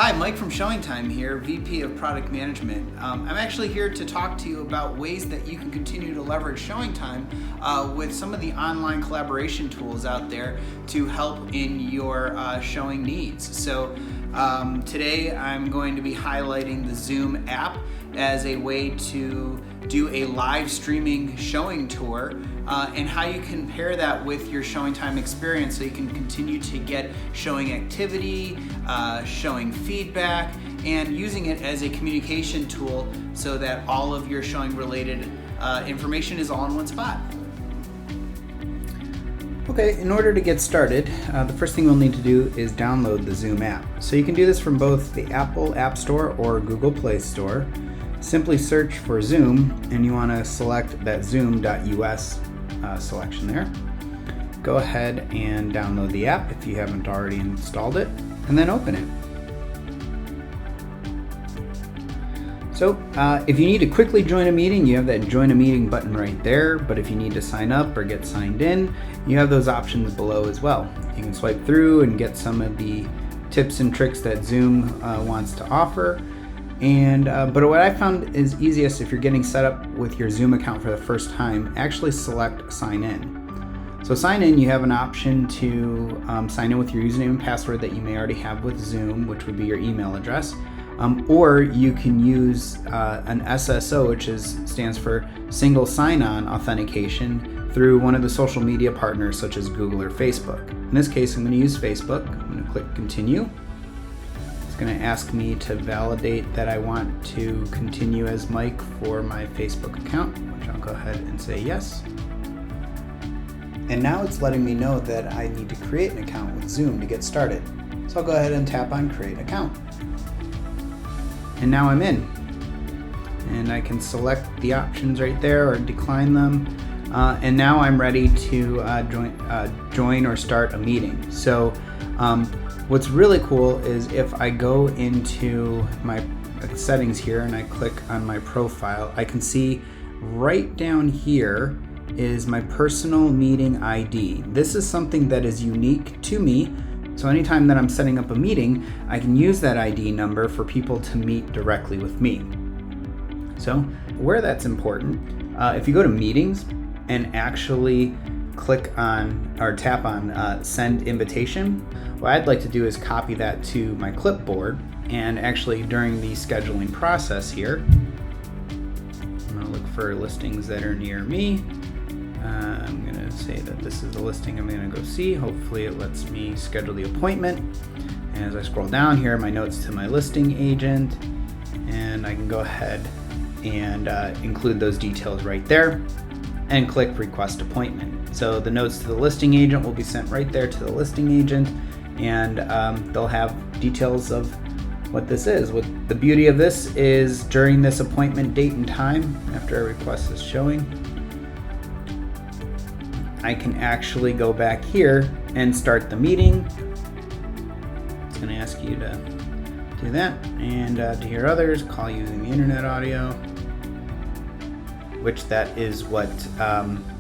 Hi, Mike from ShowingTime here, VP of Product Management. I'm actually here to talk to you about ways that you can continue to leverage ShowingTime with some of the online collaboration tools out there to help in your showing needs. So today I'm going to be highlighting the Zoom app as a way to do a live streaming showing tour and how you can pair that with your ShowingTime experience so you can continue to get showing activity, showing feedback, and using it as a communication tool so that all of your showing related information is all in one spot. Okay, in order to get started, the first thing we'll need to do is download the Zoom app. So you can do this from both the Apple App Store or Google Play Store. Simply search for Zoom and you want to select that zoom.us selection there. Go ahead and download the app if you haven't already installed it, and then open it. So if you need to quickly join a meeting, you have that join a meeting button right there, but if you need to sign up or get signed in, you have those options below as well. You can swipe through and get some of the tips and tricks that Zoom wants to offer. But what I found is easiest if you're getting set up with your Zoom account for the first time, actually select sign in. So sign in, you have an option to sign in with your username and password that you may already have with Zoom, which would be your email address. Or you can use an SSO, which stands for single sign-on authentication through one of the social media partners such as Google or Facebook. In this case, I'm going to use Facebook. I'm going to click continue. It's going to ask me to validate that I want to continue as Mike for my Facebook account, which I'll go ahead and say yes. And now it's letting me know that I need to create an account with Zoom to get started. So I'll go ahead and tap on create account. And now I'm in. And I can select the options right there or decline them. And now I'm ready to join or start a meeting. So what's really cool is if I go into my settings here and I click on my profile, I can see right down here is my personal meeting ID. This is something that is unique to me. So anytime that I'm setting up a meeting, I can use that ID number for people to meet directly with me. So where that's important, if you go to meetings and actually click on or tap on send invitation, what I'd like to do is copy that to my clipboard, and actually during the scheduling process here, I'm going to look for listings that are near me. I'm going to say that this is the listing I'm going to go see. Hopefully it lets me schedule the appointment. And as I scroll down here, my notes to my listing agent, and I can go ahead and include those details right there and click request appointment. So the notes to the listing agent will be sent right there to the listing agent, and they'll have details of what this is. What the beauty of this is, during this appointment date and time, after a request is showing, I can actually go back here and start the meeting. It's going to ask you to do that, and to hear others, call using the internet audio, which that is what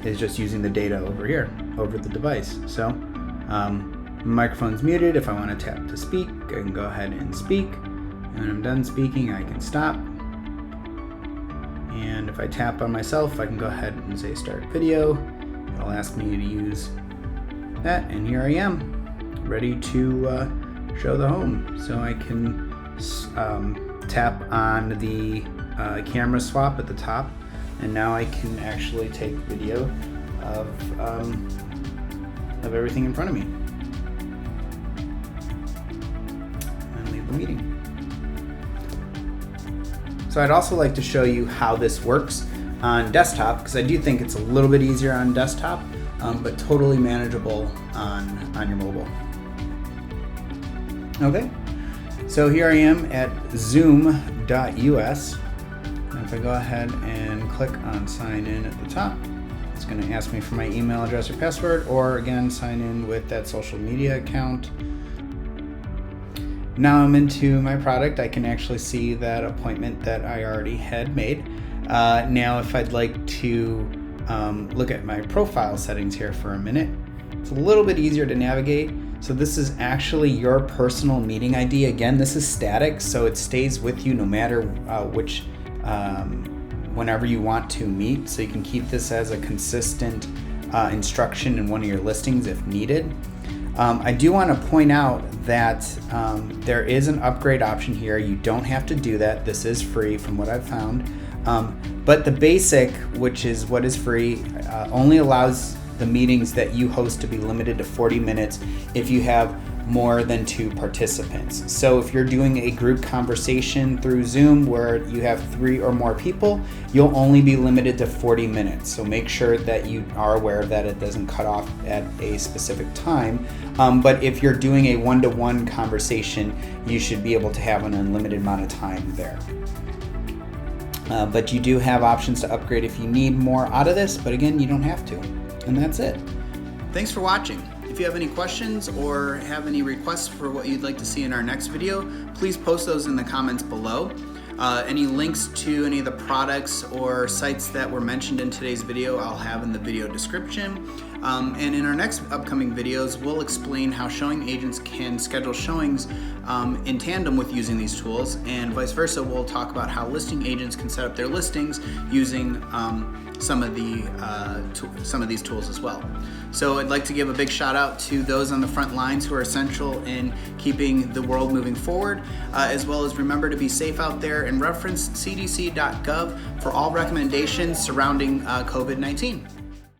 is just using the data over here, over the device. So microphone's muted. If I want to tap to speak, I can go ahead and speak. And when I'm done speaking, I can stop. And if I tap on myself, I can go ahead and say start video. It'll ask me to use that, and here I am, ready to show the home. So I can tap on the camera swap at the top, and now I can actually take video of everything in front of me and leave the meeting. So I'd also like to show you how this works on desktop, because I do think it's a little bit easier on desktop, but totally manageable on your mobile. Okay, so here I am at zoom.us. If I go ahead and click on sign in at the top, it's going to ask me for my email address or password, or again, sign in with that social media account. Now I'm into my product. I can actually see that appointment that I already had made. Now if I'd like to look at my profile settings here for a minute, it's a little bit easier to navigate. So this is actually your personal meeting ID. Again, this is static, so it stays with you no matter whenever you want to meet. So you can keep this as a consistent instruction in one of your listings if needed. I do want to point out that there is an upgrade option here. You don't have to do that. This is free from what I've found. But the basic, which is what is free, only allows the meetings that you host to be limited to 40 minutes if you have more than 2 participants. So if you're doing a group conversation through Zoom where you have 3 or more people, you'll only be limited to 40 minutes. So make sure that you are aware that it doesn't cut off at a specific time. But if you're doing a one-to-one conversation, you should be able to have an unlimited amount of time there. But you do have options to upgrade if you need more out of this, but again, you don't have to. And that's it. Thanks for watching. If you have any questions or have any requests for what you'd like to see in our next video, please post those in the comments below. Any links to any of the products or sites that were mentioned in today's video, I'll have in the video description. And in our next upcoming videos, we'll explain how showing agents can schedule showings in tandem with using these tools, and vice versa. We'll talk about how listing agents can set up their listings using some of these tools as well. So I'd like to give a big shout out to those on the front lines who are essential in keeping the world moving forward, as well as remember to be safe out there and reference cdc.gov for all recommendations surrounding COVID-19.